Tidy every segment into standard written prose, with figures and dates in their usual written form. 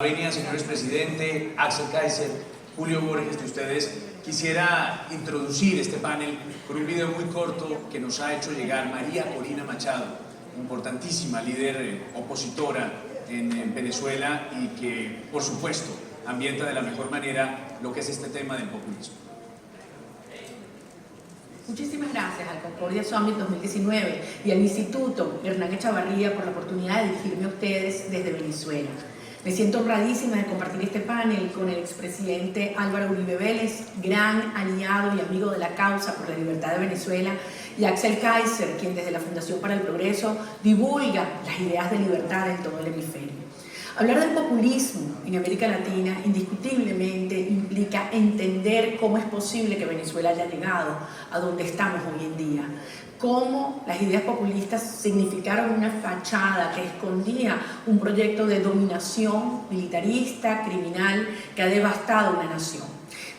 Señores presidente, Axel Kaiser, Julio Borges, de ustedes, quisiera introducir este panel con un video muy corto que nos ha hecho llegar María Corina Machado, importantísima líder opositora en Venezuela y que, por supuesto, ambienta de la mejor manera lo que es este tema del populismo. Muchísimas gracias al Concordia Summit 2019 y al Instituto Hernán Echavarría por la oportunidad de dirigirme a ustedes desde Venezuela. Me siento honradísima de compartir este panel con el expresidente Álvaro Uribe Vélez, gran aliado y amigo de la causa por la libertad de Venezuela, y Axel Kaiser, quien desde la Fundación para el Progreso divulga las ideas de libertad en todo el hemisferio. Hablar del populismo en América Latina indiscutiblemente implica entender cómo es posible que Venezuela haya llegado a donde estamos hoy en día, cómo las ideas populistas significaron una fachada que escondía un proyecto de dominación militarista, criminal, que ha devastado una nación,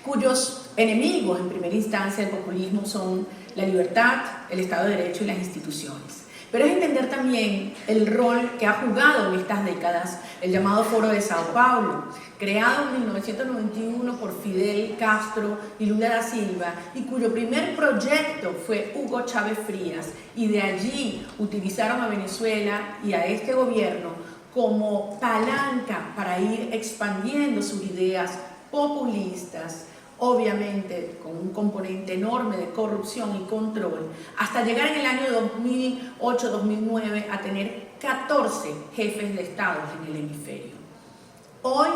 cuyos enemigos en primera instancia del populismo son la libertad, el Estado de Derecho y las instituciones. Pero es entender también el rol que ha jugado en estas décadas el llamado Foro de Sao Paulo, creado en 1991 por Fidel Castro y Lula da Silva, y cuyo primer proyecto fue Hugo Chávez Frías, y de allí utilizaron a Venezuela y a este gobierno como palanca para ir expandiendo sus ideas populistas, obviamente con un componente enorme de corrupción y control, hasta llegar en el año 2008-2009 a tener 14 jefes de Estado en el hemisferio. Hoy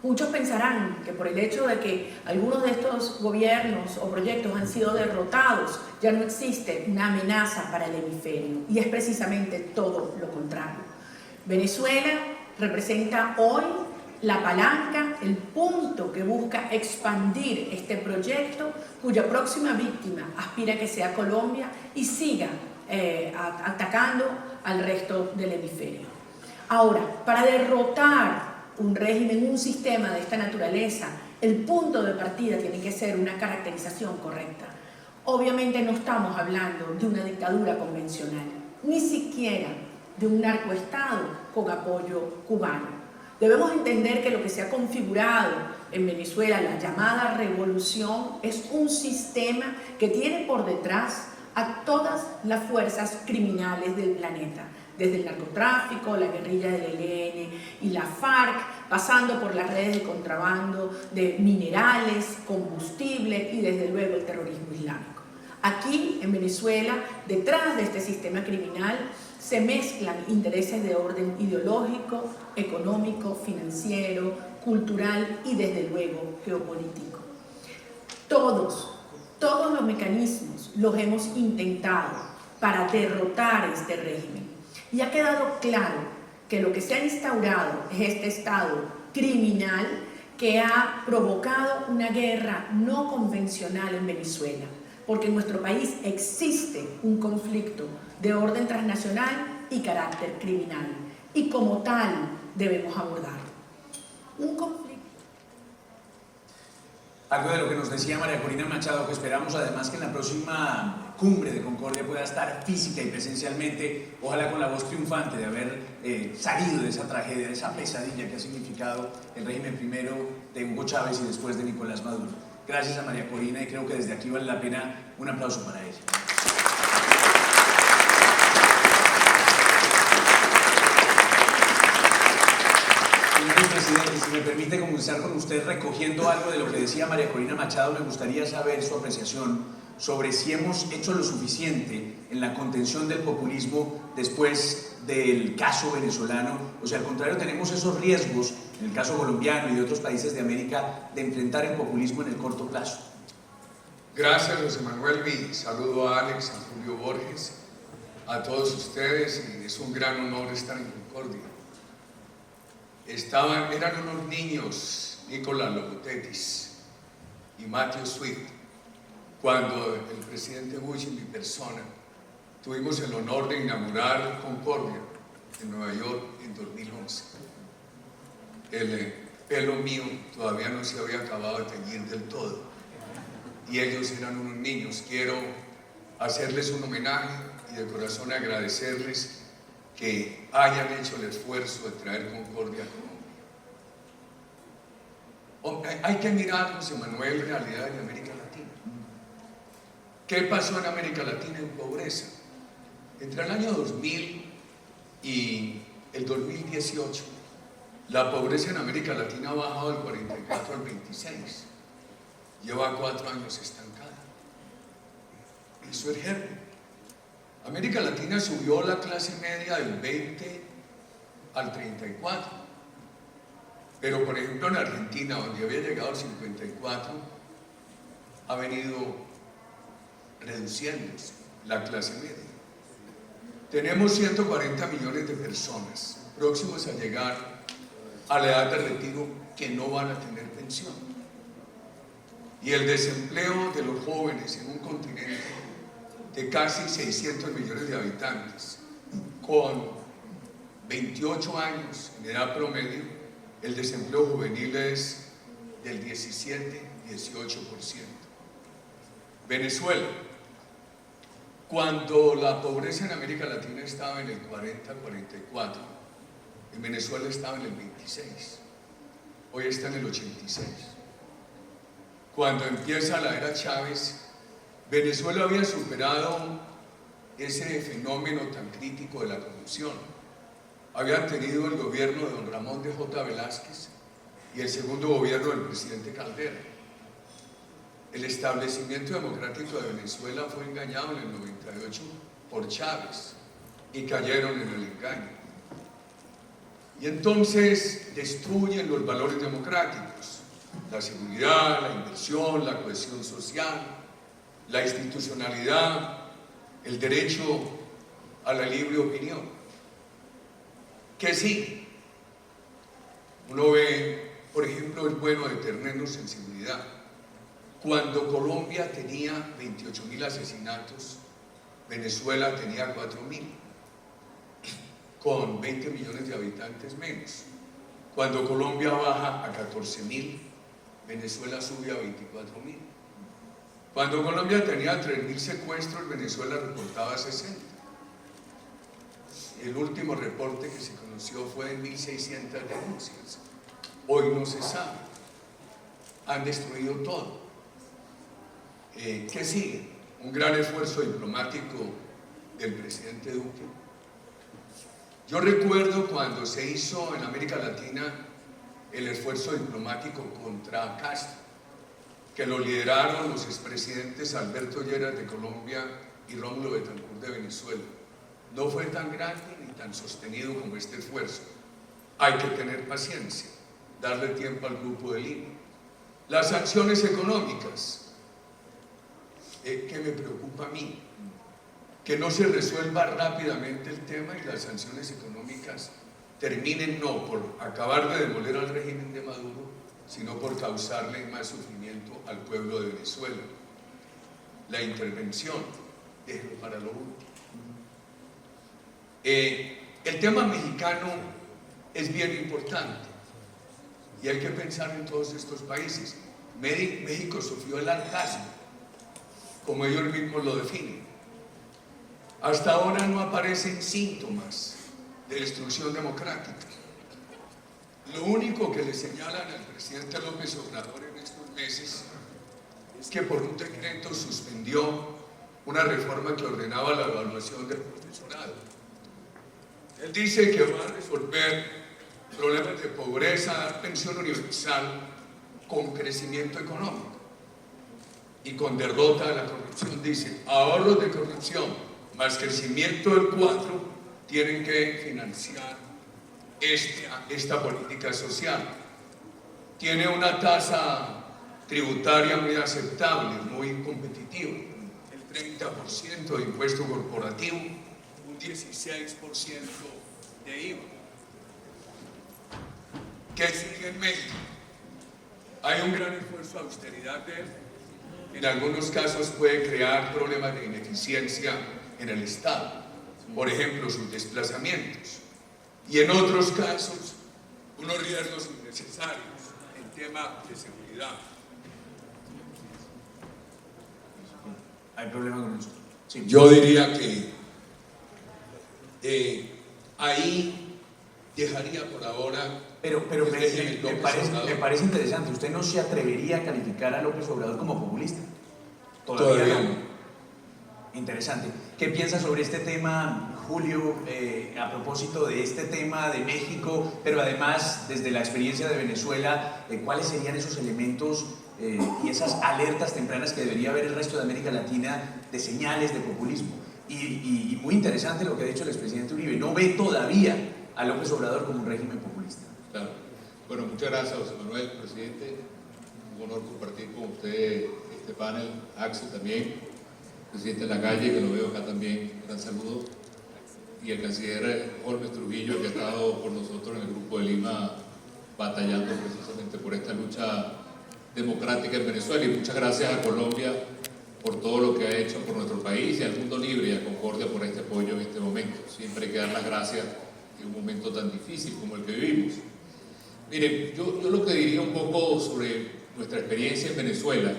muchos pensarán que por el hecho de que algunos de estos gobiernos o proyectos han sido derrotados, ya no existe una amenaza para el hemisferio, y es precisamente todo lo contrario. Venezuela representa hoy la palanca, el punto que busca expandir este proyecto, cuya próxima víctima aspira a que sea Colombia y siga atacando al resto del hemisferio. Ahora, para derrotar un régimen, un sistema de esta naturaleza, el punto de partida tiene que ser una caracterización correcta. Obviamente no estamos hablando de una dictadura convencional, ni siquiera de un narcoestado con apoyo cubano. Debemos entender que lo que se ha configurado en Venezuela, la llamada revolución, es un sistema que tiene por detrás a todas las fuerzas criminales del planeta, desde el narcotráfico, la guerrilla del ELN y la FARC, pasando por las redes de contrabando de minerales, combustible y desde luego el terrorismo islámico. Aquí en Venezuela, detrás de este sistema criminal, se mezclan intereses de orden ideológico, económico, financiero, cultural y desde luego geopolítico. Todos los mecanismos los hemos intentado para derrotar este régimen, y ha quedado claro que lo que se ha instaurado es este Estado criminal que ha provocado una guerra no convencional en Venezuela, porque en nuestro país existe un conflicto de orden transnacional y carácter criminal, y como tal debemos abordar un conflicto. Algo de lo que nos decía María Corina Machado, que esperamos además que en la próxima cumbre de Concordia pueda estar física y presencialmente, ojalá con la voz triunfante de haber salido de esa tragedia, de esa pesadilla que ha significado el régimen primero de Hugo Chávez y después de Nicolás Maduro. Gracias a María Corina, y creo que desde aquí vale la pena un aplauso para ella. Señor presidente, si me permite comenzar con usted recogiendo algo de lo que decía María Corina Machado, me gustaría saber su apreciación sobre si hemos hecho lo suficiente en la contención del populismo después del caso venezolano, o sea, al contrario, tenemos esos riesgos en el caso colombiano y de otros países de América de enfrentar el populismo en el corto plazo. Gracias, José Manuel. Mi saludo a Alex, a Julio Borges, a todos ustedes, y es un gran honor estar en Concordia. Eran unos niños, Nicolás Logothetis y Matthew Sweet, cuando el presidente Bush y mi persona tuvimos el honor de inaugurar Concordia en Nueva York en 2011. El pelo mío todavía no se había acabado de teñir del todo, y ellos eran unos niños. Quiero hacerles un homenaje y de corazón agradecerles que hayan hecho el esfuerzo de traer Concordia a Colombia. hay que mirar, José Manuel, realidad en América Latina. ¿Qué pasó en América Latina en pobreza? Entre el año 2000 y el 2018, la pobreza en América Latina ha bajado del 44 al 26. Lleva 4 años estancada. Eso es germen. América Latina subió la clase media del 20 al 34. Pero, por ejemplo, en Argentina, donde había llegado al 54, ha venido reduciéndose la clase media. Tenemos 140 millones de personas próximos a llegar a la edad de retiro que no van a tener pensión. Y el desempleo de los jóvenes en un continente de casi 600 millones de habitantes, con 28 años en edad promedio, el desempleo juvenil es del 17-18%. Venezuela. Cuando la pobreza en América Latina estaba en el 40-44, en Venezuela estaba en el 26, hoy está en el 86. Cuando empieza la era Chávez, Venezuela había superado ese fenómeno tan crítico de la corrupción. Habían tenido el gobierno de don Ramón de J. Velázquez y el segundo gobierno del presidente Caldera. El establecimiento democrático de Venezuela fue engañado en el 98 por Chávez y cayeron en el engaño. Y entonces destruyen los valores democráticos, la seguridad, la inversión, la cohesión social, la institucionalidad, el derecho a la libre opinión. Que sí, uno ve, por ejemplo, es bueno detenernos en seguridad. Cuando Colombia tenía 28.000 asesinatos, Venezuela tenía 4.000, con 20 millones de habitantes menos. Cuando Colombia baja a 14.000, Venezuela sube a 24.000. Cuando Colombia tenía 3.000 secuestros, Venezuela reportaba 60. El último reporte que se conoció fue de 1.600 denuncias. Hoy no se sabe. Han destruido todo. ¿Qué sigue? Un gran esfuerzo diplomático del presidente Duque. Yo recuerdo cuando se hizo en América Latina el esfuerzo diplomático contra Castro, que lo lideraron los expresidentes Alberto Lleras de Colombia y Rómulo Betancourt de Venezuela. No fue tan grande ni tan sostenido como este esfuerzo. Hay que tener paciencia, darle tiempo al grupo de Lima. Las sanciones económicas. ¿Qué me preocupa a mí? Que no se resuelva rápidamente el tema y las sanciones económicas terminen no por acabar de demoler al régimen de Maduro, sino por causarle más sufrimiento al pueblo de Venezuela. La intervención, déjelo para lo último. El tema mexicano es bien importante y hay que pensar en todos estos países. México sufrió el hartazgo, como ellos mismos lo definen. Hasta ahora no aparecen síntomas de destrucción democrática. Lo único que le señalan al presidente López Obrador en estos meses es que por un decreto suspendió una reforma que ordenaba la evaluación del profesorado. Él dice que va a resolver problemas de pobreza, dar pensión universal con crecimiento económico y con derrota de la corrupción. Dice, ahorros de corrupción más crecimiento del 4 tienen que financiar esta política social. Tiene una tasa tributaria muy aceptable, muy competitiva, el 30% de impuesto corporativo, un 16% de IVA. ¿Qué sigue en México? Hay un gran esfuerzo de austeridad de él. En algunos casos puede crear problemas de ineficiencia en el Estado, por ejemplo, sus desplazamientos. Y en otros casos, unos riesgos innecesarios en tema de seguridad. ¿Hay problema con eso? Sí. Yo diría que ahí dejaría por ahora Pero me parece interesante. ¿Usted no se atrevería a calificar a López Obrador como populista? Todavía no. Interesante. ¿Qué piensa sobre este tema, Julio, a propósito de este tema de México, pero además desde la experiencia de Venezuela, cuáles serían esos elementos y esas alertas tempranas que debería haber el resto de América Latina de señales de populismo? Y muy interesante lo que ha dicho el expresidente Uribe, no ve todavía a López Obrador como un régimen populista. Claro. Bueno, muchas gracias, José Manuel, presidente. Un honor compartir con usted este panel. Axel también, presidente Lacalle, que lo veo acá también, un gran saludo. Y el canciller Holmes Trujillo, que ha estado con nosotros en el Grupo de Lima batallando precisamente por esta lucha democrática en Venezuela. Y muchas gracias a Colombia por todo lo que ha hecho por nuestro país, y al Mundo Libre y a Concordia por este apoyo en este momento. Siempre hay que dar las gracias en un momento tan difícil como el que vivimos. Miren, yo lo que diría un poco sobre nuestra experiencia en Venezuela,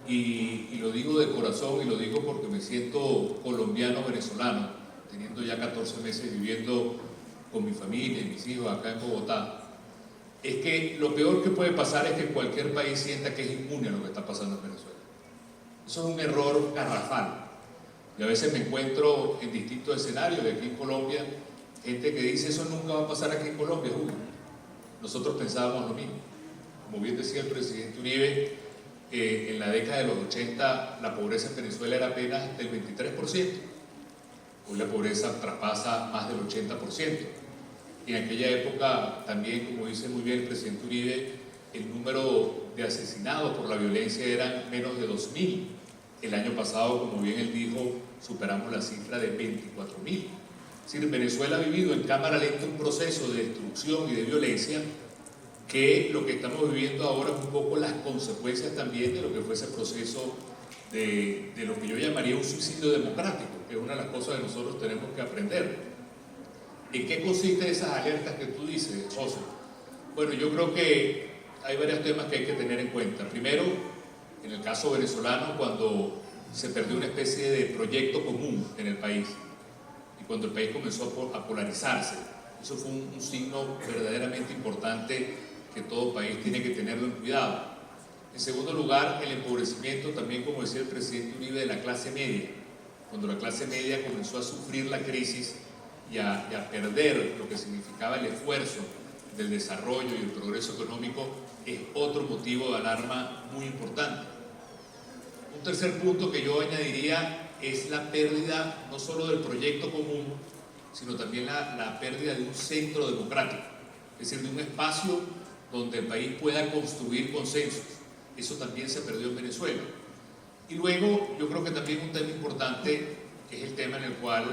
y lo digo de corazón, y lo digo porque me siento colombiano-venezolano, teniendo ya 14 meses viviendo con mi familia y mis hijos acá en Bogotá, es que lo peor que puede pasar es que cualquier país sienta que es inmune a lo que está pasando en Venezuela. Eso es un error garrafal. Y a veces me encuentro en distintos escenarios de aquí en Colombia, gente que dice eso nunca va a pasar aquí en Colombia, Julio. Nosotros pensábamos lo mismo. Como bien decía el presidente Uribe, en la década de los 80 la pobreza en Venezuela era apenas del 23%. Hoy la pobreza traspasa más del 80%. Y en aquella época también, como dice muy bien el presidente Uribe, el número de asesinados por la violencia eran menos de 2.000. El año pasado, como bien él dijo, superamos la cifra de 24.000. Es decir, Venezuela ha vivido en cámara lenta un proceso de destrucción y de violencia, que lo que estamos viviendo ahora es un poco las consecuencias también de lo que fue ese proceso de lo que yo llamaría un suicidio democrático, que es una de las cosas que nosotros tenemos que aprender. ¿En qué consiste esas alertas que tú dices, José? Bueno, yo creo que hay varios temas que hay que tener en cuenta. Primero, en el caso venezolano, cuando se perdió una especie de proyecto común en el país, y cuando el país comenzó a polarizarse, eso fue un signo verdaderamente importante que todo país tiene que tenerlo en cuidado. En segundo lugar, el empobrecimiento también, como decía el presidente Uribe, de la clase media. Cuando la clase media comenzó a sufrir la crisis y a perder lo que significaba el esfuerzo del desarrollo y el progreso económico, es otro motivo de alarma muy importante. Un tercer punto que yo añadiría es la pérdida no solo del proyecto común, sino también la pérdida de un centro democrático, es decir, de un espacio donde el país pueda construir consensos. Eso también se perdió en Venezuela. Y luego, yo creo que también un tema importante es el tema en el cual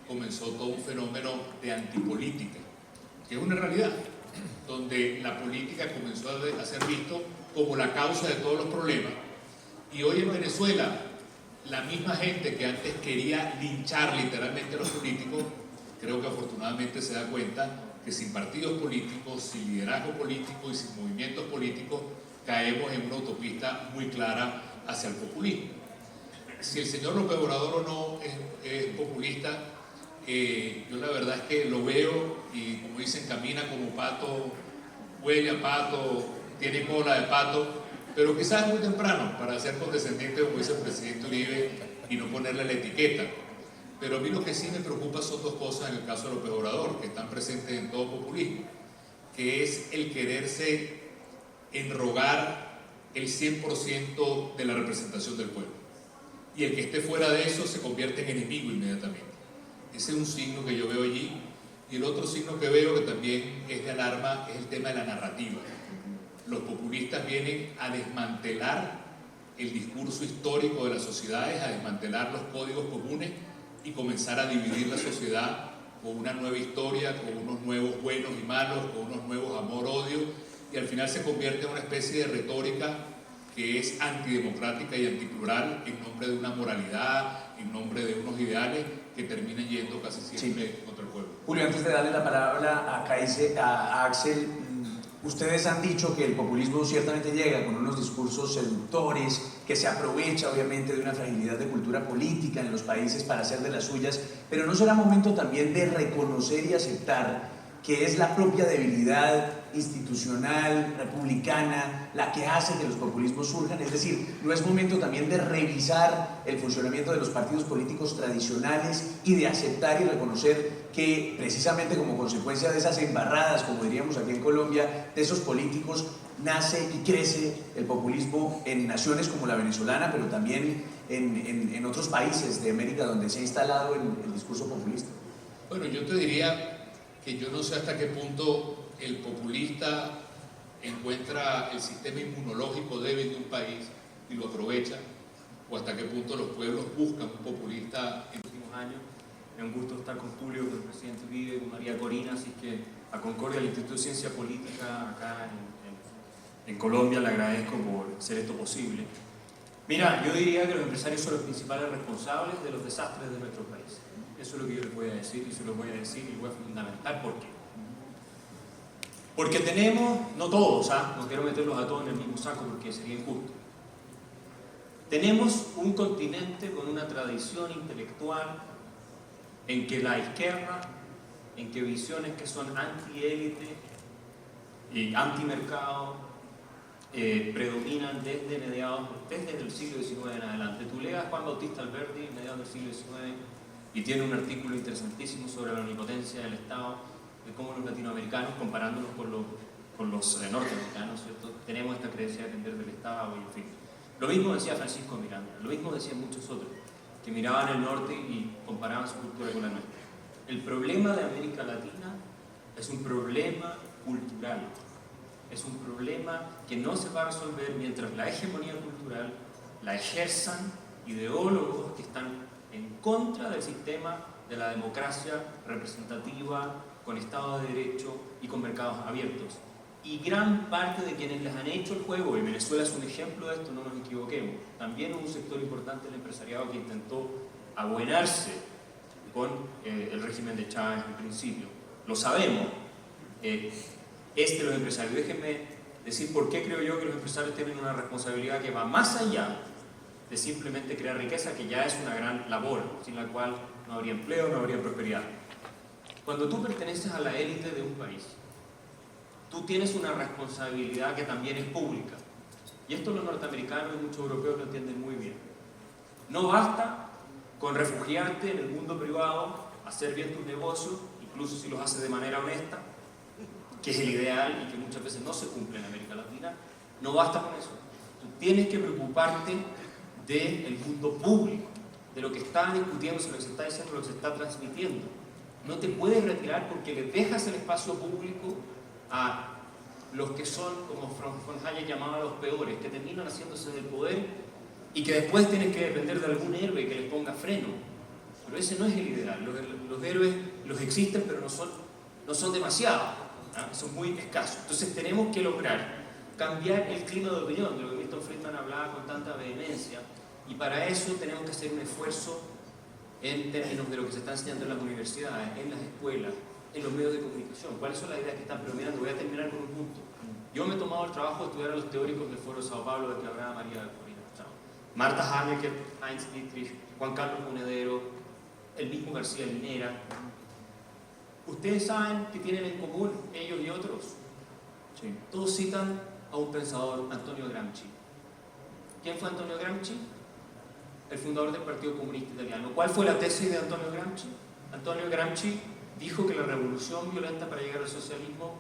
comenzó todo un fenómeno de antipolítica, que es una realidad, donde la política comenzó a ser visto como la causa de todos los problemas. Y hoy en Venezuela, la misma gente que antes quería linchar literalmente a los políticos, creo que afortunadamente se da cuenta que sin partidos políticos, sin liderazgo político y sin movimientos políticos, caemos en una autopista muy clara hacia el populismo. Si el señor López Obrador o no es populista, yo la verdad es que lo veo y, como dicen, camina como pato, huele a pato, tiene cola de pato, pero quizás es muy temprano para ser condescendiente, como dice el presidente Uribe, y no ponerle la etiqueta. Pero a mí lo que sí me preocupa son dos cosas en el caso de López Obrador, que están presentes en todo populismo, que es el quererse enrogar el 100% de la representación del pueblo. Y el que esté fuera de eso se convierte en enemigo inmediatamente. Ese es un signo que yo veo allí. Y el otro signo que veo, que también es de alarma, es el tema de la narrativa. Los populistas vienen a desmantelar el discurso histórico de las sociedades, a desmantelar los códigos comunes y comenzar a dividir la sociedad con una nueva historia, con unos nuevos buenos y malos, con unos nuevos amor-odio, y al final se convierte en una especie de retórica que es antidemocrática y antiplural en nombre de una moralidad, en nombre de unos ideales que terminan yendo casi siempre contra el pueblo. Julio, antes de darle la palabra a Axel, ustedes han dicho que el populismo ciertamente llega con unos discursos seductores, que se aprovecha obviamente de una fragilidad de cultura política en los países para hacer de las suyas, pero ¿no será momento también de reconocer y aceptar que es la propia debilidad institucional, republicana, la que hace que los populismos surjan. Es decir, no es momento también de revisar el funcionamiento de los partidos políticos tradicionales y de aceptar y reconocer que precisamente como consecuencia de esas embarradas, como diríamos aquí en Colombia, de esos políticos, nace y crece el populismo en naciones como la venezolana, pero también en otros países de América donde se ha instalado el discurso populista. Bueno, yo te diría que yo no sé hasta qué punto el populista encuentra el sistema inmunológico débil de un país y lo aprovecha, o hasta qué punto los pueblos buscan un populista en los últimos años. Es un gusto estar con Tulio, con el presidente Uribe, con María Corina, así que a Concordia, al Instituto de Ciencia Política acá en Colombia, le agradezco por hacer esto posible. Mira, yo diría que los empresarios son los principales responsables de los desastres de nuestro país. Eso es lo que yo les voy a decir, y se lo voy a decir y voy a fundamentar por qué. Porque tenemos, no todos, no quiero meterlos a todos en el mismo saco porque sería injusto. Tenemos un continente con una tradición intelectual en que la izquierda, en que visiones que son anti-élite y anti-mercado predominan desde el siglo XIX en adelante. Tú leas Juan Bautista Alberdi, mediados del siglo XIX, y tiene un artículo interesantísimo sobre la omnipotencia del Estado, de cómo los latinoamericanos, comparándonos con los norteamericanos, ¿cierto?, tenemos esta creencia de depender del Estado, y en fin. Lo mismo decía Francisco Miranda, lo mismo decían muchos otros, que miraban el norte y comparaban su cultura con la nuestra. El problema de América Latina es un problema cultural, es un problema que no se va a resolver mientras la hegemonía cultural la ejerzan ideólogos que están en contra del sistema de la democracia representativa, con Estado de Derecho y con mercados abiertos. Y gran parte de quienes les han hecho el juego, y Venezuela es un ejemplo de esto, no nos equivoquemos, también hubo un sector importante del empresariado que intentó abuenarse con el régimen de Chávez en principio. Lo sabemos, los empresarios. Déjenme decir por qué creo yo que los empresarios tienen una responsabilidad que va más allá de simplemente crear riqueza, que ya es una gran labor, sin la cual no habría empleo, no habría prosperidad. Cuando tú perteneces a la élite de un país, tú tienes una responsabilidad que también es pública. Y esto los norteamericanos y muchos europeos lo entienden muy bien. No basta con refugiarte en el mundo privado, hacer bien tus negocios, incluso si los haces de manera honesta, que es el ideal y que muchas veces no se cumple en América Latina. No basta con eso. Tú tienes que preocuparte del mundo público, de lo que está discutiéndose, lo que se está diciendo, lo que se está transmitiendo. No te puedes retirar porque le dejas el espacio público a los que son, como von Hayek llamaba, los peores, que terminan haciéndose del poder y que después tienes que depender de algún héroe que les ponga freno. Pero ese no es el ideal. Los héroes los existen, pero no son demasiados, son muy escasos. Entonces tenemos que lograr cambiar el clima de opinión, de lo que Milton Friedman hablaba con tanta vehemencia, y para eso tenemos que hacer un esfuerzo en términos de lo que se está enseñando en las universidades, en las escuelas, en los medios de comunicación. ¿Cuáles son las ideas que están predominando? Voy a terminar con un punto. Yo me he tomado el trabajo de estudiar a los teóricos del Foro de Sao Paulo, de que hablaba María Corina, Marta Hanecker, Heinz Dietrich, Juan Carlos Monedero, el mismo García Linera. ¿Ustedes saben qué tienen en común ellos y otros? Sí. Todos citan a un pensador, Antonio Gramsci. ¿Quién fue Antonio Gramsci? El fundador del Partido Comunista Italiano. ¿Cuál fue la tesis de Antonio Gramsci? Antonio Gramsci dijo que la revolución violenta para llegar al socialismo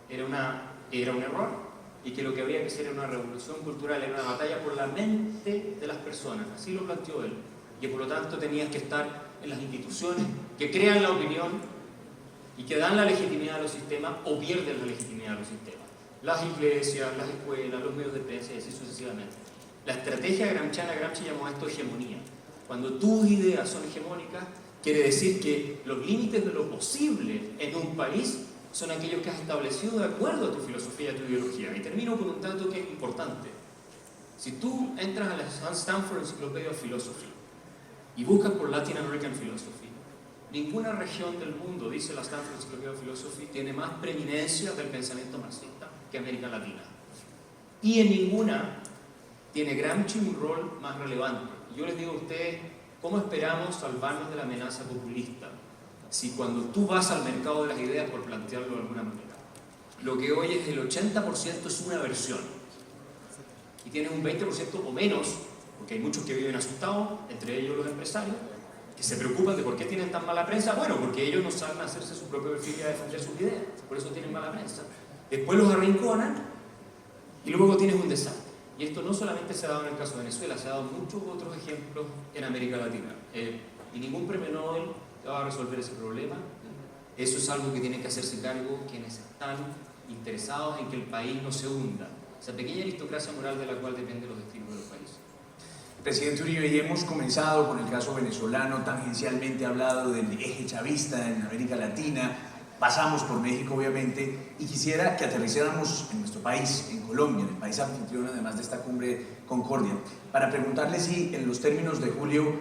era un error, y que lo que había que hacer era una revolución cultural, era una batalla por la mente de las personas. Así lo planteó él. Y que por lo tanto tenías que estar en las instituciones que crean la opinión y que dan la legitimidad a los sistemas o pierden la legitimidad a los sistemas. Las iglesias, las escuelas, los medios de prensa y así sucesivamente. La estrategia gramsciana, Gramsci llamó a esto hegemonía. Cuando tus ideas son hegemónicas, quiere decir que los límites de lo posible en un país son aquellos que has establecido de acuerdo a tu filosofía y a tu ideología. Y termino con un dato que es importante. Si tú entras a la Stanford Encyclopedia of Philosophy y buscas por Latin American Philosophy, ninguna región del mundo, dice la Stanford Encyclopedia of Philosophy, tiene más preeminencia del pensamiento marxista que América Latina. Y en ninguna tiene Gramsci un rol más relevante. Y yo les digo a ustedes, ¿cómo esperamos salvarnos de la amenaza populista si cuando tú vas al mercado de las ideas, por plantearlo de alguna manera, lo que hoy es el 80% es una versión y tienes un 20% o menos, porque hay muchos que viven asustados, entre ellos los empresarios, que se preocupan de por qué tienen tan mala prensa. Bueno, porque ellos no saben hacerse su propio perfil y a defender sus ideas, por eso tienen mala prensa. Después los arrinconan y luego tienes un desastre. Y esto no solamente se ha dado en el caso de Venezuela, se ha dado muchos otros ejemplos en América Latina. Y ningún premio Nobel va a resolver ese problema. Eso es algo que tienen que hacerse cargo quienes están interesados en que el país no se hunda. Esa pequeña aristocracia moral de la cual dependen los destinos de los países. Presidente Uribe, y hemos comenzado con el caso venezolano, tangencialmente hablado del eje chavista en América Latina, pasamos por México obviamente, y quisiera que aterrizáramos en nuestro país, en Colombia, en el país anfitrión además de esta cumbre Concordia, para preguntarle si en los términos de Julio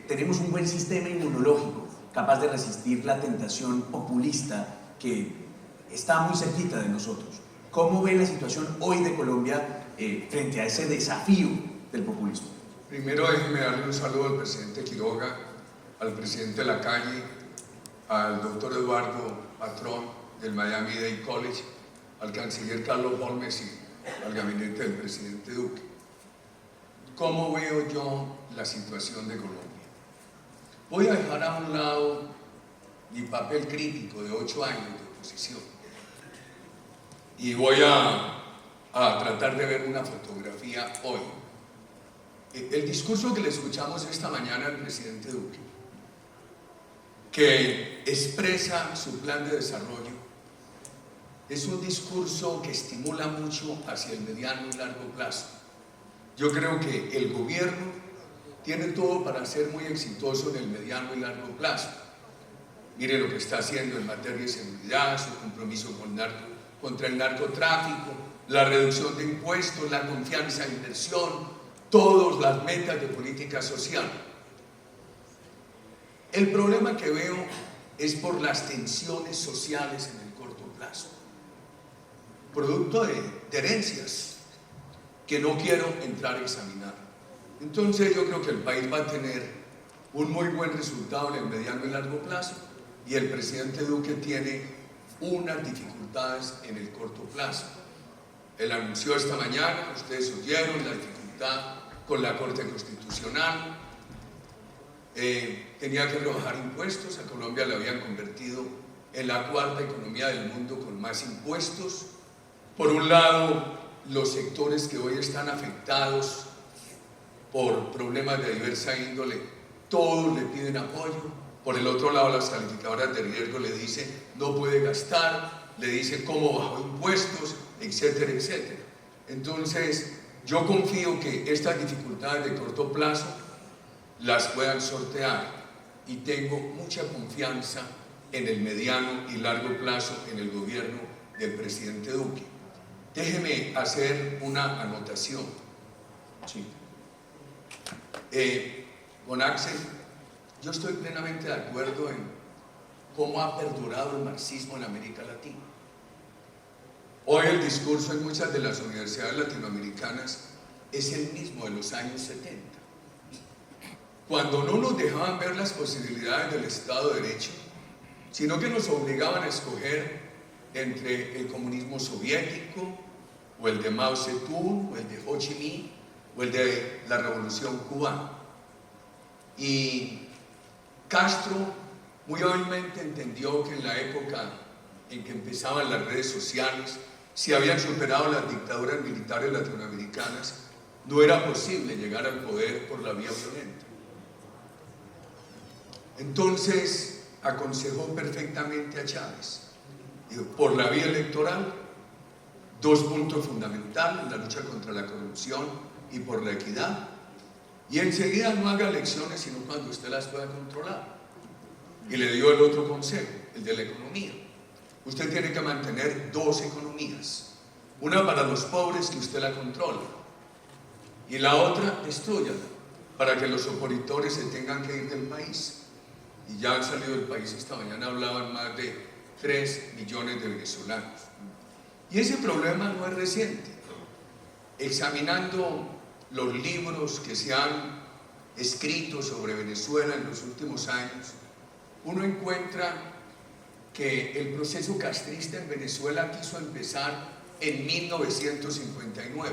tenemos un buen sistema inmunológico capaz de resistir la tentación populista que está muy cerquita de nosotros. ¿Cómo ve la situación hoy de Colombia frente a ese desafío del populismo? Primero déjeme darle un saludo al presidente Quiroga, al presidente Lacalle, al doctor Eduardo Patrón del Miami Dade College, al canciller Carlos Holmes y al gabinete del presidente Duque. ¿Cómo veo yo la situación de Colombia? Voy a dejar a un lado mi papel crítico de 8 años de oposición y voy a tratar de ver una fotografía hoy. El discurso que le escuchamos esta mañana al presidente Duque, que expresa su plan de desarrollo, es un discurso que estimula mucho hacia el mediano y largo plazo. Yo creo que el gobierno tiene todo para ser muy exitoso en el mediano y largo plazo. Mire lo que está haciendo en materia de seguridad, su compromiso contra el narcotráfico, la reducción de impuestos, la confianza en inversión, todas las metas de política social. El problema que veo es por las tensiones sociales en el corto plazo, producto de herencias que no quiero entrar a examinar. Entonces yo creo que el país va a tener un muy buen resultado en el mediano y largo plazo, y el presidente Duque tiene unas dificultades en el corto plazo. Él anunció esta mañana, ustedes oyeron, la dificultad con la Corte Constitucional. Tenía que rebajar impuestos. A Colombia la habían convertido en la cuarta economía del mundo con más impuestos. Por un lado, los sectores que hoy están afectados por problemas de diversa índole, todos le piden apoyo. Por el otro lado, las calificadoras de riesgo le dicen no puede gastar, le dicen cómo bajó impuestos, etcétera, etcétera. Entonces, yo confío que estas dificultades de corto plazo las puedan sortear, y tengo mucha confianza en el mediano y largo plazo en el gobierno del presidente Duque. Déjeme hacer una anotación. Sí. Con Axel, yo estoy plenamente de acuerdo en cómo ha perdurado el marxismo en América Latina. Hoy el discurso en muchas de las universidades latinoamericanas es el mismo de los años 70. Cuando no nos dejaban ver las posibilidades del Estado de Derecho, sino que nos obligaban a escoger entre el comunismo soviético, o el de Mao Zedong, o el de Ho Chi Minh, o el de la Revolución Cubana. Y Castro muy hábilmente entendió que en la época en que empezaban las redes sociales, si habían superado las dictaduras militares latinoamericanas, no era posible llegar al poder por la vía violenta. Entonces aconsejó perfectamente a Chávez, por la vía electoral, 2 puntos fundamentales: la lucha contra la corrupción y por la equidad, y enseguida no haga elecciones sino cuando usted las pueda controlar. Y le dio el otro consejo, el de la economía. Usted tiene que mantener 2 economías, una para los pobres, que usted la controla, y la otra destrúyala para que los opositores se tengan que ir del país. Y ya han salido del país. Esta mañana hablaban más de 3 millones de venezolanos. Y ese problema no es reciente. Examinando los libros que se han escrito sobre Venezuela en los últimos años, uno encuentra que el proceso castrista en Venezuela quiso empezar en 1959.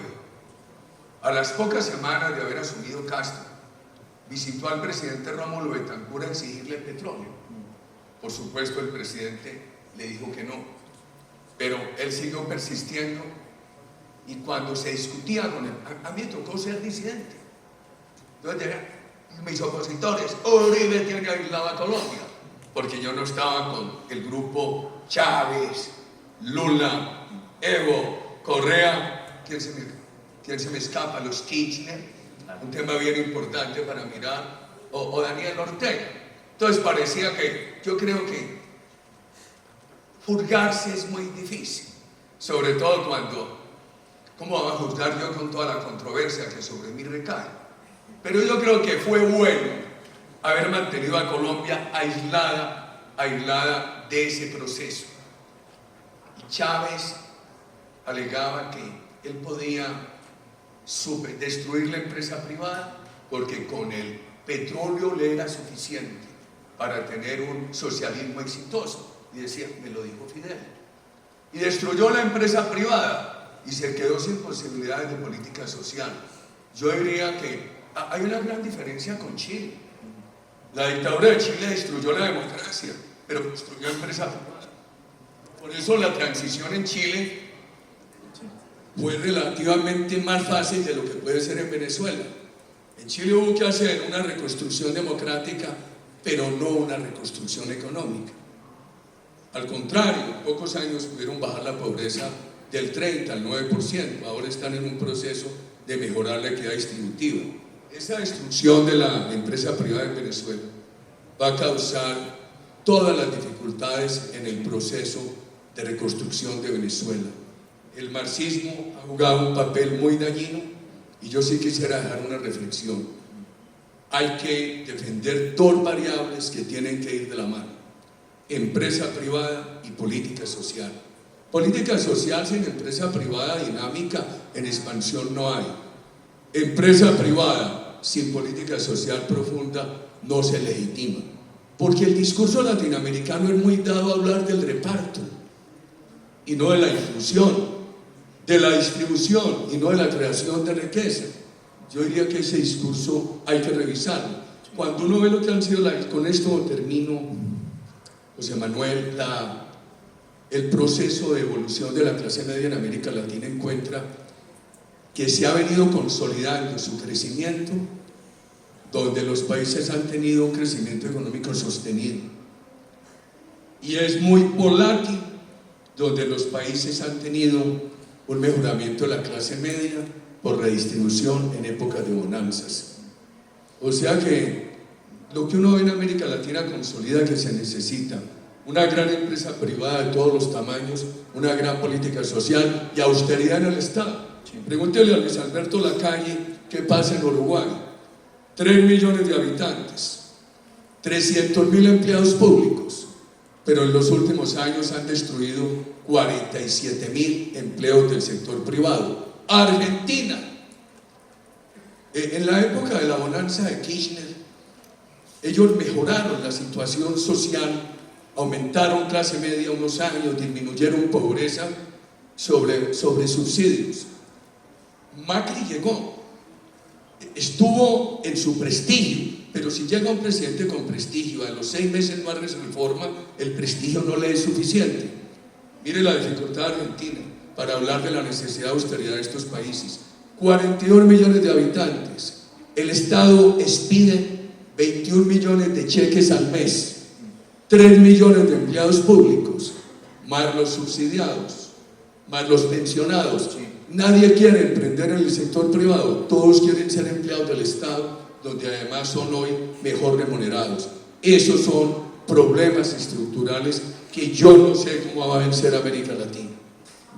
A las pocas semanas de haber asumido Castro, visitó al presidente Rómulo Betancourt a exigirle petróleo. Por supuesto, el presidente le dijo que no, pero él siguió persistiendo, y cuando se discutía con él, a mí me tocó ser disidente. Entonces llegan mis opositores: Uribe tiene aislado a Colombia, porque yo no estaba con el grupo Chávez, Lula, Evo, Correa, ¿quién se me escapa? Los Kirchner, un tema bien importante para mirar, o Daniel Ortega. Entonces parecía que, yo creo que juzgarse es muy difícil, sobre todo cuando, ¿cómo va a juzgar yo con toda la controversia que sobre mí recae? Pero yo creo que fue bueno haber mantenido a Colombia aislada de ese proceso. Y Chávez alegaba que él podía destruir la empresa privada porque con el petróleo le era suficiente para tener un socialismo exitoso. Y decía, me lo dijo Fidel. Y destruyó la empresa privada y se quedó sin posibilidades de política social. Yo diría que hay una gran diferencia con Chile. La dictadura de Chile destruyó la democracia, pero destruyó la empresa privada. Por eso la transición en Chile fue relativamente más fácil de lo que puede ser en Venezuela. En Chile hubo que hacer una reconstrucción democrática, pero no una reconstrucción económica. Al contrario, en pocos años pudieron bajar la pobreza del 30 al 9%. Ahora están en un proceso de mejorar la equidad distributiva. Esa destrucción de la empresa privada en Venezuela va a causar todas las dificultades en el proceso de reconstrucción de Venezuela. El marxismo ha jugado un papel muy dañino, y yo sí quisiera dejar una reflexión. Hay que defender dos variables que tienen que ir de la mano: empresa privada y política social. Política social sin empresa privada dinámica en expansión no hay. Empresa privada sin política social profunda no se legitima, porque el discurso latinoamericano es muy dado a hablar del reparto y no de la inclusión, de la distribución y no de la creación de riqueza. Yo diría que ese discurso hay que revisarlo. Cuando uno ve lo que han sido, con esto termino, José Manuel, el proceso de evolución de la clase media en América Latina, encuentra que se ha venido consolidando su crecimiento, donde los países han tenido un crecimiento económico sostenido, y es muy volátil, donde los países han tenido un mejoramiento de la clase media por redistribución en épocas de bonanzas. O sea que lo que uno ve en América Latina consolida que se necesita una gran empresa privada de todos los tamaños, una gran política social y austeridad en el Estado. Pregúntele a Luis Alberto Lacalle qué pasa en Uruguay. 3 millones de habitantes, 300.000 empleados públicos, pero en los últimos años han destruido 47.000 empleos del sector privado. Argentina, en la época de la bonanza de Kirchner, ellos mejoraron la situación social, aumentaron clase media unos años, disminuyeron pobreza sobre subsidios. Macri llegó, estuvo en su prestigio, pero si llega un presidente con prestigio, a los 6 meses no hace reforma, el prestigio no le es suficiente. Mire la dificultad de Argentina para hablar de la necesidad de austeridad de estos países. 42 millones de habitantes, el Estado expide 21 millones de cheques al mes, 3 millones de empleados públicos, más los subsidiados, más los pensionados. Nadie quiere emprender en el sector privado, todos quieren ser empleados del Estado, donde además son hoy mejor remunerados. Esos son problemas estructurales que yo no sé cómo va a vencer América Latina.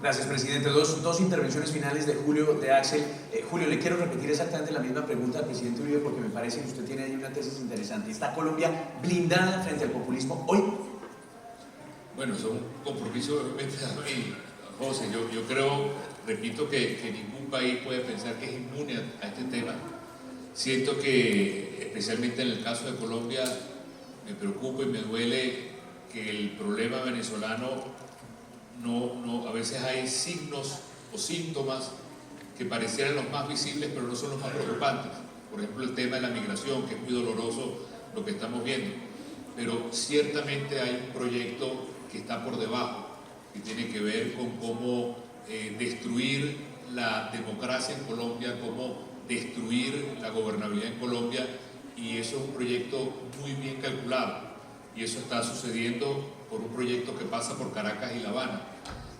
Gracias, presidente. Dos intervenciones finales de Julio, de Axel. Julio, le quiero repetir exactamente la misma pregunta al presidente Uribe, porque me parece que usted tiene ahí una tesis interesante. ¿Está Colombia blindada frente al populismo hoy? Bueno, es un compromiso obviamente, José. Yo creo, repito, que ningún país puede pensar que es inmune a este tema. Siento que, especialmente en el caso de Colombia, me preocupa y me duele que el problema venezolano a veces hay signos o síntomas que parecieran los más visibles, pero no son los más preocupantes. Por ejemplo, el tema de la migración, que es muy doloroso lo que estamos viendo. Pero ciertamente hay un proyecto que está por debajo, que tiene que ver con cómo destruir la democracia en Colombia, cómo destruir la gobernabilidad en Colombia, y eso es un proyecto muy bien calculado. Y eso está sucediendo por un proyecto que pasa por Caracas y La Habana.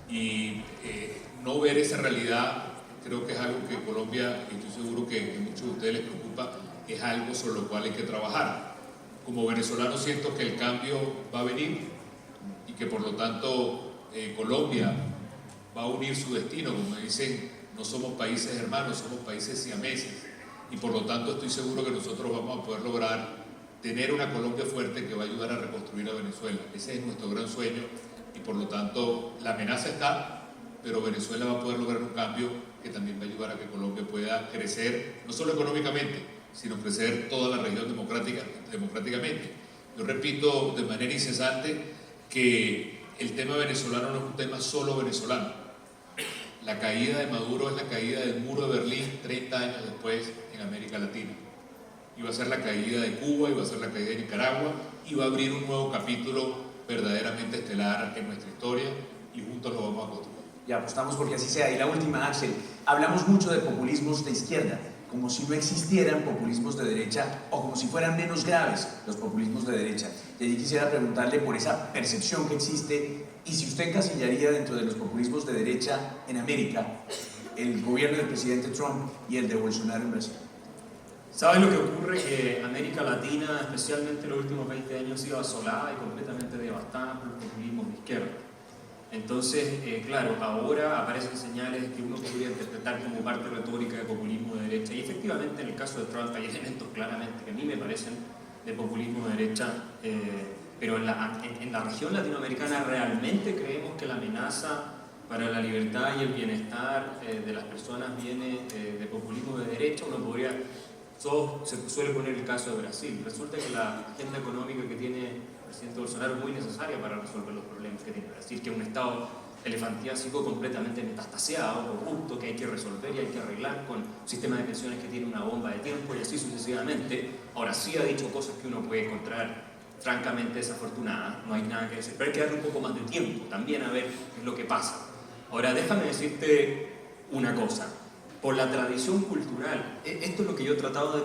Y no ver esa realidad creo que es algo que Colombia, y estoy seguro que a muchos de ustedes les preocupa, es algo sobre lo cual hay que trabajar. Como venezolano siento que el cambio va a venir y que por lo tanto Colombia va a unir su destino. Como dicen, no somos países hermanos, somos países siameses, y por lo tanto estoy seguro que nosotros vamos a poder lograr tener una Colombia fuerte que va a ayudar a reconstruir a Venezuela. Ese es nuestro gran sueño, y por lo tanto la amenaza está, pero Venezuela va a poder lograr un cambio que también va a ayudar a que Colombia pueda crecer, no solo económicamente, sino crecer toda la región democráticamente. Yo repito de manera incesante que el tema venezolano no es un tema solo venezolano. La caída de Maduro es la caída del muro de Berlín 30 años después en América Latina. Iba a ser la caída de Cuba, iba a ser la caída de Nicaragua, iba a abrir un nuevo capítulo verdaderamente estelar en nuestra historia, y juntos lo vamos a construir. Y apostamos porque así sea. Y la última, Axel, hablamos mucho de populismos de izquierda, como si no existieran populismos de derecha o como si fueran menos graves los populismos de derecha. Y allí quisiera preguntarle por esa percepción que existe y si usted encasillaría dentro de los populismos de derecha en América el gobierno del presidente Trump y el de Bolsonaro en Brasil. ¿Sabes lo que ocurre? Que América Latina, especialmente en los últimos 20 años, ha sido asolada y completamente devastada por los populismos de izquierda. Entonces, claro, ahora aparecen señales que uno podría interpretar como parte retórica de populismo de derecha, y efectivamente en el caso de Trump hay elementos claramente que a mí me parecen de populismo de derecha, pero en la región latinoamericana realmente creemos que la amenaza para la libertad y el bienestar de las personas viene de populismo de derecha. Uno podría, se suele poner el caso de Brasil. Resulta que la agenda económica que tiene el presidente Bolsonaro es muy necesaria para resolver los problemas que tiene Brasil, que es un estado elefantiásico completamente metastaseado, corrupto, que hay que resolver y hay que arreglar, con un sistema de pensiones que tiene una bomba de tiempo y así sucesivamente. Ahora sí ha dicho cosas que uno puede encontrar francamente desafortunadas, no hay nada que decir, pero hay que darle un poco más de tiempo también a ver qué es lo que pasa. Ahora déjame decirte una cosa, por la tradición cultural, esto es lo que yo he tratado de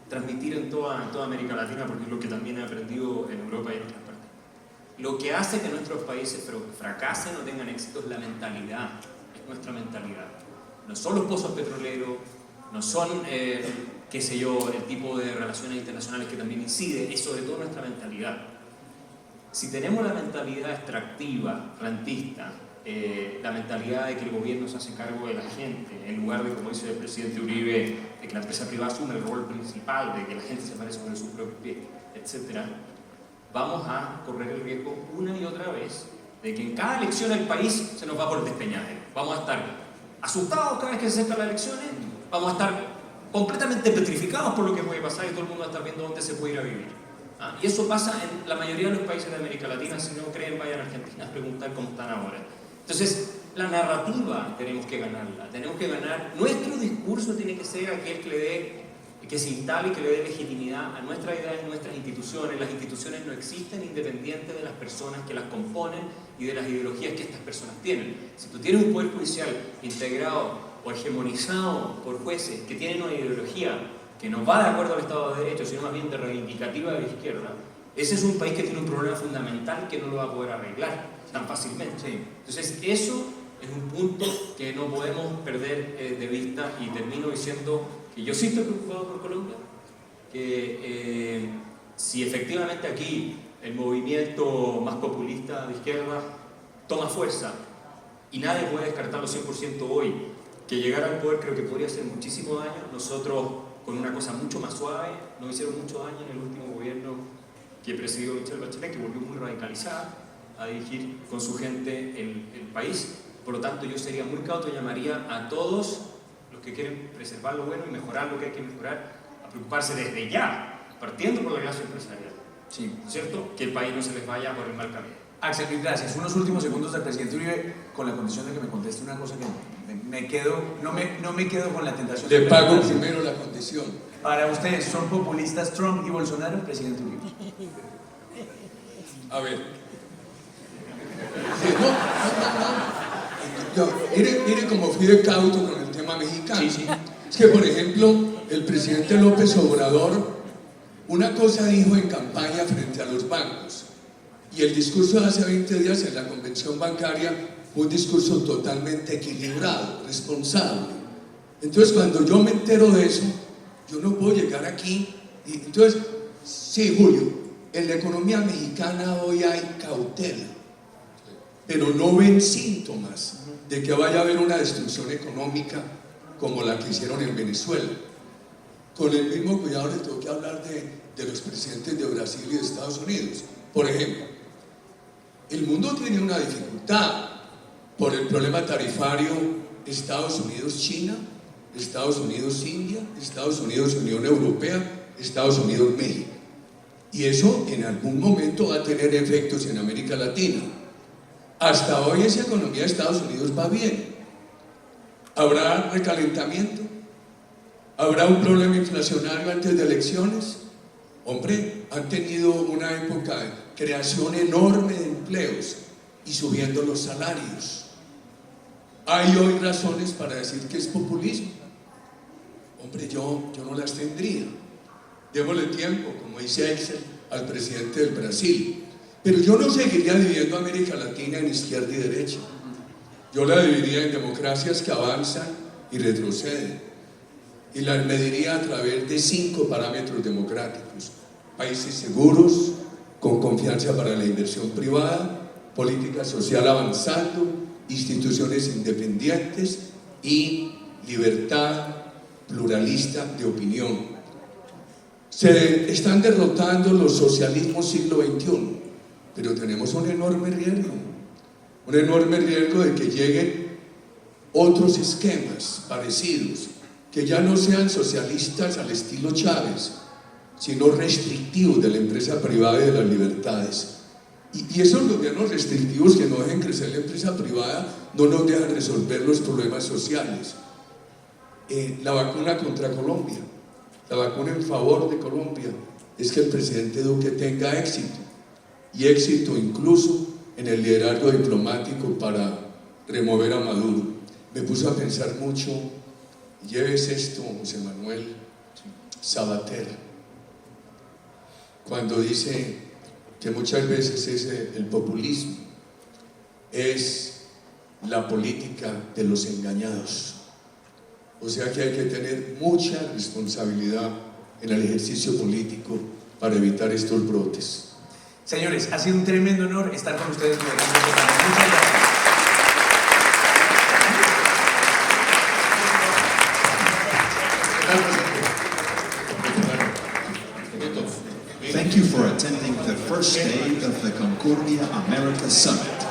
transmitir en toda América Latina, porque es lo que también he aprendido en Europa y en otras partes. Lo que hace que nuestros países fracasen o tengan éxito es la mentalidad, es nuestra mentalidad. No son los pozos petroleros, no son, qué sé yo, el tipo de relaciones internacionales que también incide, es sobre todo nuestra mentalidad. Si tenemos la mentalidad extractiva, rentista, la mentalidad de que el gobierno se hace cargo de la gente, en lugar de, como dice el presidente Uribe, de que la empresa privada asume el rol principal, de que la gente se pare sobre sus propios pies, etc., vamos a correr el riesgo una y otra vez de que en cada elección el país se nos va por el despeñadero. Vamos a estar asustados cada vez que se acercan las elecciones, vamos a estar completamente petrificados por lo que puede pasar y todo el mundo va a estar viendo dónde se puede ir a vivir. Y eso pasa en la mayoría de los países de América Latina. Si no creen, vayan a Argentina a preguntar cómo están ahora. Entonces, la narrativa tenemos que ganarla, tenemos que ganar. Nuestro discurso tiene que ser aquel que se instale y que le dé legitimidad a nuestras ideas y nuestras instituciones. Las instituciones no existen independientes de las personas que las componen y de las ideologías que estas personas tienen. Si tú tienes un poder judicial integrado o hegemonizado por jueces que tienen una ideología que no va de acuerdo al Estado de Derecho, sino más bien de reivindicativa de la izquierda, ese es un país que tiene un problema fundamental que no lo va a poder arreglar tan fácilmente. Sí. Entonces, eso es un punto que no podemos perder de vista, y termino diciendo que yo sí estoy preocupado por Colombia, que si efectivamente aquí el movimiento más populista de izquierda toma fuerza, y nadie puede descartarlo 100% hoy, que llegar al poder creo que podría hacer muchísimo daño. Nosotros, con una cosa mucho más suave, nos hicieron mucho daño en el último gobierno que presidió Michelle Bachelet, que volvió muy radicalizada a dirigir con su gente el país. Por lo tanto, yo sería muy cauto y llamaría a todos los que quieren preservar lo bueno y mejorar lo que hay que mejorar, a preocuparse desde ya, partiendo por la clase empresarial, Sí. ¿cierto? Que el país no se les vaya por el mal camino. Axel, mil gracias. Unos últimos segundos del presidente Uribe, con la condición de que me conteste una cosa que me quedo, no me quedo con la tentación. Le de pago preguntar. primero la condición. Para ustedes, ¿son populistas Trump y Bolsonaro, presidente Uribe? A ver. Sí, no. Mire cómo fui de cauto con el tema mexicano. Sí, sí. Es que, por ejemplo, el presidente López Obrador una cosa dijo en campaña frente a los bancos, y el discurso de hace 20 días en la convención bancaria fue un discurso totalmente equilibrado, responsable. Entonces, cuando yo me entero de eso, yo no puedo llegar aquí y entonces, sí, Julio, en la economía mexicana hoy hay cautela, pero no ven síntomas de que vaya a haber una destrucción económica como la que hicieron en Venezuela. Con el mismo cuidado les tengo que hablar de los presidentes de Brasil y de Estados Unidos. Por ejemplo, el mundo tiene una dificultad por el problema tarifario Estados Unidos-China, Estados Unidos-India, Estados Unidos-Unión Europea, Estados Unidos-México. Y eso en algún momento va a tener efectos en América Latina. Hasta hoy esa economía de Estados Unidos va bien. ¿Habrá recalentamiento? ¿Habrá un problema inflacionario antes de elecciones? Hombre, han tenido una época de creación enorme de empleos y subiendo los salarios. ¿Hay hoy razones para decir que es populismo? Hombre, yo no las tendría. Démosle tiempo, como dice Excel, al presidente del Brasil. Pero yo no seguiría dividiendo América Latina en izquierda y derecha. Yo la dividiría en democracias que avanzan y retroceden. Y las mediría a través de 5 parámetros democráticos: países seguros, con confianza para la inversión privada, política social avanzando, instituciones independientes y libertad pluralista de opinión. Se están derrotando los socialismos siglo XXI, pero tenemos un enorme riesgo de que lleguen otros esquemas parecidos, que ya no sean socialistas al estilo Chávez, sino restrictivos de la empresa privada y de las libertades. Y esos gobiernos restrictivos que no dejen crecer la empresa privada no nos dejan resolver los problemas sociales. La vacuna contra Colombia, la vacuna en favor de Colombia, es que el presidente Duque tenga éxito, y éxito incluso en el liderazgo diplomático para remover a Maduro. Me puso a pensar mucho. Lleves esto, José Manuel Sabater, cuando dice que muchas veces el populismo es la política de los engañados. O sea que hay que tener mucha responsabilidad en el ejercicio político para evitar estos brotes. Señores, ha sido un tremendo honor estar con ustedes. Muchas gracias. Thank you for attending the first day of the Concordia America Summit.